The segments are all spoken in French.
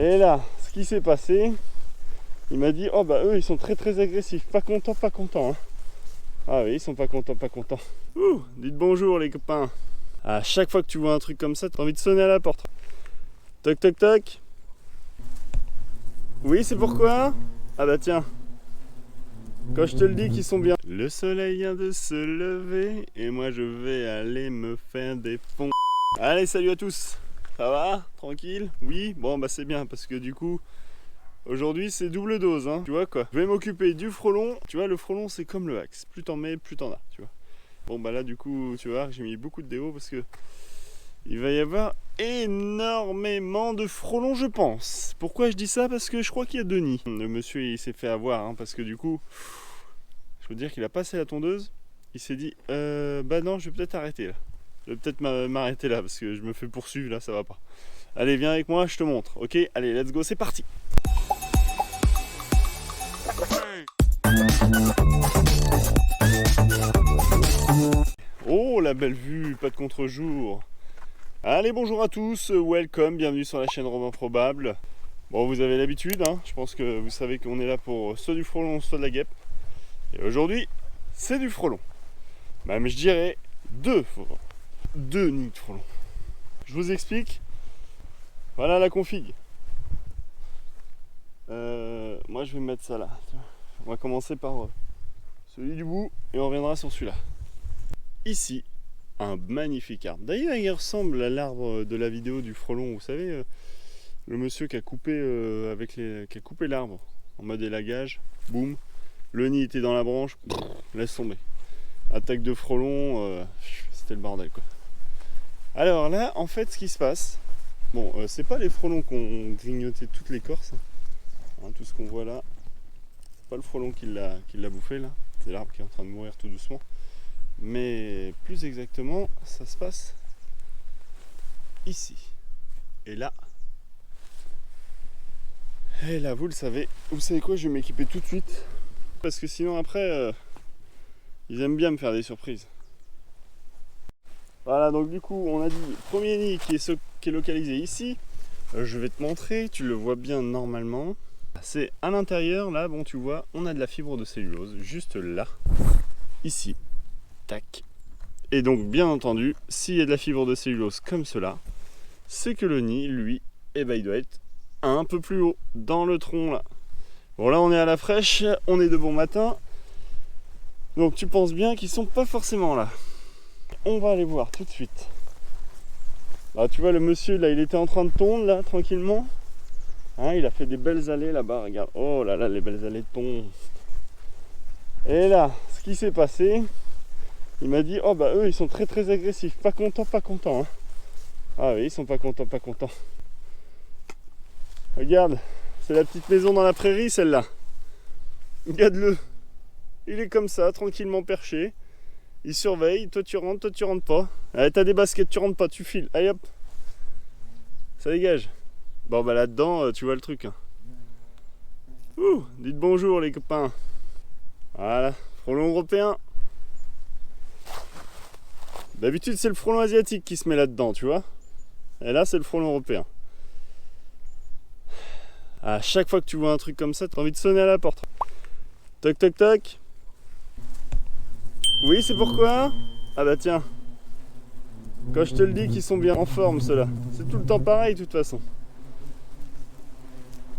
Et là, ce qui s'est passé, il m'a dit, oh bah eux ils sont très agressifs, pas contents, hein. Ah oui, ils sont pas contents. Ouh, dites bonjour les copains. À chaque fois que tu vois un truc comme ça, t'as envie de sonner à la porte. Toc toc toc. Oui, c'est pourquoi? Ah bah tiens, quand je te le dis qu'ils sont bien. Le soleil vient de se lever et moi je vais aller me faire des ponts. Allez, salut à tous. Ça va? Tranquille? Oui? Bon bah c'est bien parce que du coup, aujourd'hui c'est double dose, hein. Tu vois quoi? Je vais m'occuper du frelon. Tu vois, le frelon c'est comme le axe. Plus t'en mets, plus t'en as, tu vois. Bon bah là du coup, tu vois, j'ai mis beaucoup de déo parce que il va y avoir énormément de frelons, je pense. Pourquoi je dis ça? Parce que je crois qu'il y a deux nids. Le monsieur il s'est fait avoir, hein, parce que du coup, je veux dire qu'il a passé la tondeuse. Il s'est dit, bah non, je vais peut-être arrêter là. Je vais peut-être m'arrêter là parce que je me fais poursuivre là, ça va pas. Allez, viens avec moi, je te montre. Ok, allez, let's go, c'est parti. Oh, la belle vue, pas de contre-jour. Allez, bonjour à tous, welcome, bienvenue sur la chaîne Robin Probable. Bon, vous avez l'habitude, hein, je pense que vous savez qu'on est là pour soit du frelon, soit de la guêpe. Et aujourd'hui, c'est du frelon. Même je dirais deux nids de frelons. Je vous explique. Voilà la config. Moi je vais mettre ça là. On va commencer par celui du bout et on reviendra sur celui-là. Ici, un magnifique arbre. D'ailleurs, il ressemble à l'arbre de la vidéo du frelon. Vous savez, le monsieur qui a coupé qui a coupé l'arbre en mode élagage. Boum. Le nid était dans la branche. Laisse tomber. Attaque de frelon. C'était le bordel quoi. Alors là, en fait, ce qui se passe. Bon, c'est pas les frelons qui ont grignoté toute l'écorce. Hein, tout ce qu'on voit là. C'est pas le frelon qui l'a bouffé là. C'est l'arbre qui est en train de mourir tout doucement. Mais plus exactement, ça se passe ici. Et là, vous le savez. Vous savez quoi, je vais m'équiper tout de suite. Parce que sinon après, ils aiment bien me faire des surprises. Voilà, donc du coup, on a dit premier nid qui est localisé ici. Je vais te montrer, tu le vois bien normalement. C'est à l'intérieur, là, bon tu vois, on a de la fibre de cellulose, juste là, ici. Tac. Et donc, bien entendu, s'il y a de la fibre de cellulose comme cela, c'est que le nid, lui, eh ben, il doit être un peu plus haut, dans le tronc là. Bon, là, on est à la fraîche, on est de bon matin. Donc, tu penses bien qu'ils sont pas forcément là. On va aller voir tout de suite. Là, tu vois, le monsieur, là, il était en train de tondre, là, tranquillement. Hein, il a fait des belles allées là-bas, regarde. Oh là là, les belles allées de thon. Et là, ce qui s'est passé, il m'a dit, oh bah eux, ils sont très agressifs. Pas contents, hein. Ah oui, ils sont pas contents. Regarde, c'est la petite maison dans la prairie, celle-là. Regarde-le. Il est comme ça, tranquillement perché. Il surveille, toi tu rentres pas. Allez, t'as des baskets, tu rentres pas, tu files. Allez hop. Ça dégage. Bon bah là-dedans, tu vois le truc. Hein. Ouh, dites bonjour les copains. Voilà, frelon européen. D'habitude c'est le frelon asiatique qui se met là-dedans, tu vois. Et là c'est le frelon européen. À chaque fois que tu vois un truc comme ça, t'as envie de sonner à la porte. Toc toc toc. Oui, c'est pourquoi? Ah bah tiens. Quand je te le dis qu'ils sont bien en forme ceux-là. C'est tout le temps pareil de toute façon.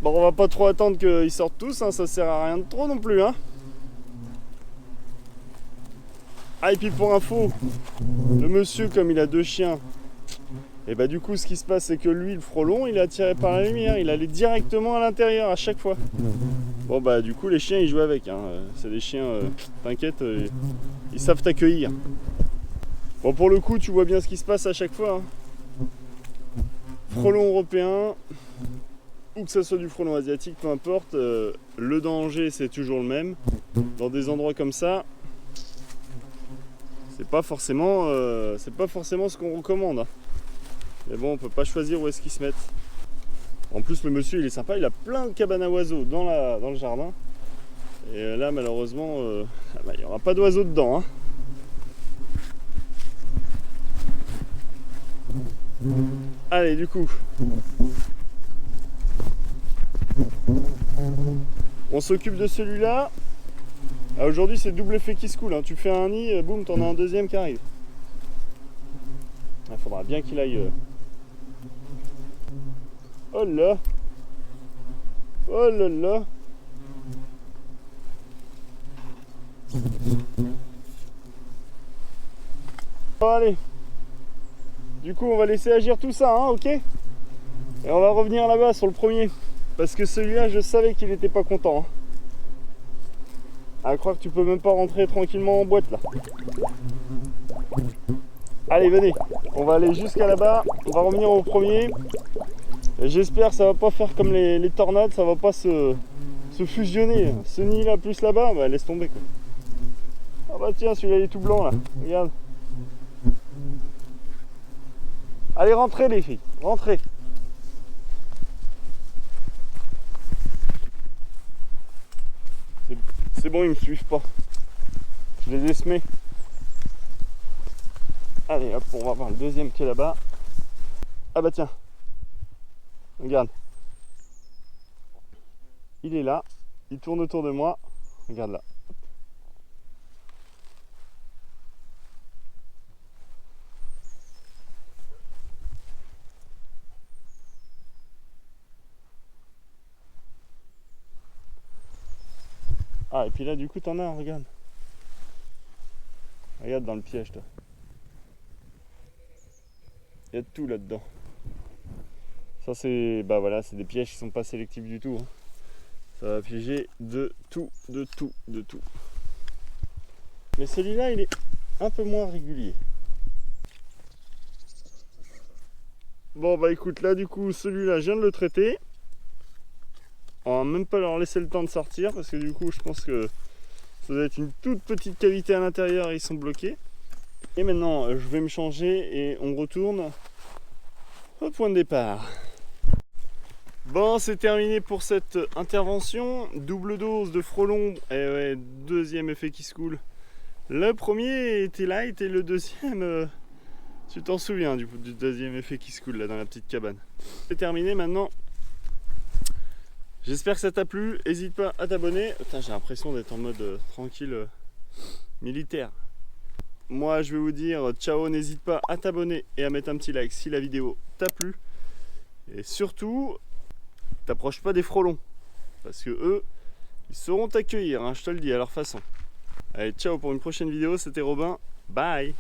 Bon, on va pas trop attendre qu'ils sortent tous, hein, ça sert à rien de trop non plus. Hein. Ah, et puis pour info, le monsieur, comme il a deux chiens, et bah du coup, ce qui se passe, c'est que lui, le frelon, il est attiré par la lumière, il allait directement à l'intérieur à chaque fois. Bon, bah du coup, les chiens, ils jouent avec. Hein. C'est des chiens, t'inquiète, ils savent t'accueillir. Bon, pour le coup, tu vois bien ce qui se passe à chaque fois. Hein. Frelon européen. Ou que ce soit du frelon asiatique, peu importe, le danger c'est toujours le même. Dans des endroits comme ça, c'est pas forcément ce qu'on recommande. Hein. Mais bon, on peut pas choisir où est-ce qu'ils se mettent. En plus, le monsieur il est sympa, il a plein de cabanes à oiseaux dans le jardin. Et là, malheureusement, il n'y aura pas d'oiseaux dedans. Hein. Allez, du coup. On s'occupe de celui-là. Ah, aujourd'hui c'est double effet qui se coule, hein. Tu fais un nid, boum, t'en as un deuxième qui arrive. Il faudra bien qu'il aille. Oh là. Oh là là. Bon, allez. Du coup on va laisser agir tout ça, hein, ok? Et on va revenir là-bas sur le premier. Parce que celui-là je savais qu'il était pas content, hein. À croire que tu peux même pas rentrer tranquillement en boîte là. Allez, venez, on va aller jusqu'à là-bas, on va revenir au premier. J'espère que ça va pas faire comme les tornades, ça va pas se fusionner. Ce nid là plus là-bas, bah laisse tomber quoi. Ah bah tiens, celui-là il est tout blanc là, regarde. Allez, rentrez les filles, rentrez. C'est bon, ils me suivent pas. Je les ai semés. Allez hop, on va voir le deuxième qui est là-bas. Ah bah tiens. Regarde. Il est là. Il tourne autour de moi. Regarde là. Ah, et puis là du coup t'en as un, regarde. Regarde dans le piège toi. Il y a de tout là-dedans. Ça c'est, bah voilà, c'est des pièges qui sont pas sélectifs du tout, hein. Ça va piéger de tout, de tout, de tout. Mais celui-là il est un peu moins régulier. Bon bah écoute, là du coup celui-là je viens de le traiter. On va même pas leur laisser le temps de sortir parce que du coup je pense que ça doit être une toute petite cavité à l'intérieur et ils sont bloqués. Et maintenant je vais me changer et on retourne au point de départ. Bon, c'est terminé pour cette intervention. Double dose de frelons. Et ouais, deuxième effet qui se coule. Le premier était light et le deuxième... tu t'en souviens du deuxième effet qui se coule là dans la petite cabane. C'est terminé maintenant. J'espère que ça t'a plu. N'hésite pas à t'abonner. J'ai l'impression d'être en mode tranquille militaire. Moi je vais vous dire ciao, n'hésite pas à t'abonner et à mettre un petit like si la vidéo t'a plu. Et surtout, t'approches pas des frelons. Parce que eux, ils sauront t'accueillir, hein, je te le dis à leur façon. Allez, ciao pour une prochaine vidéo, c'était Robin. Bye.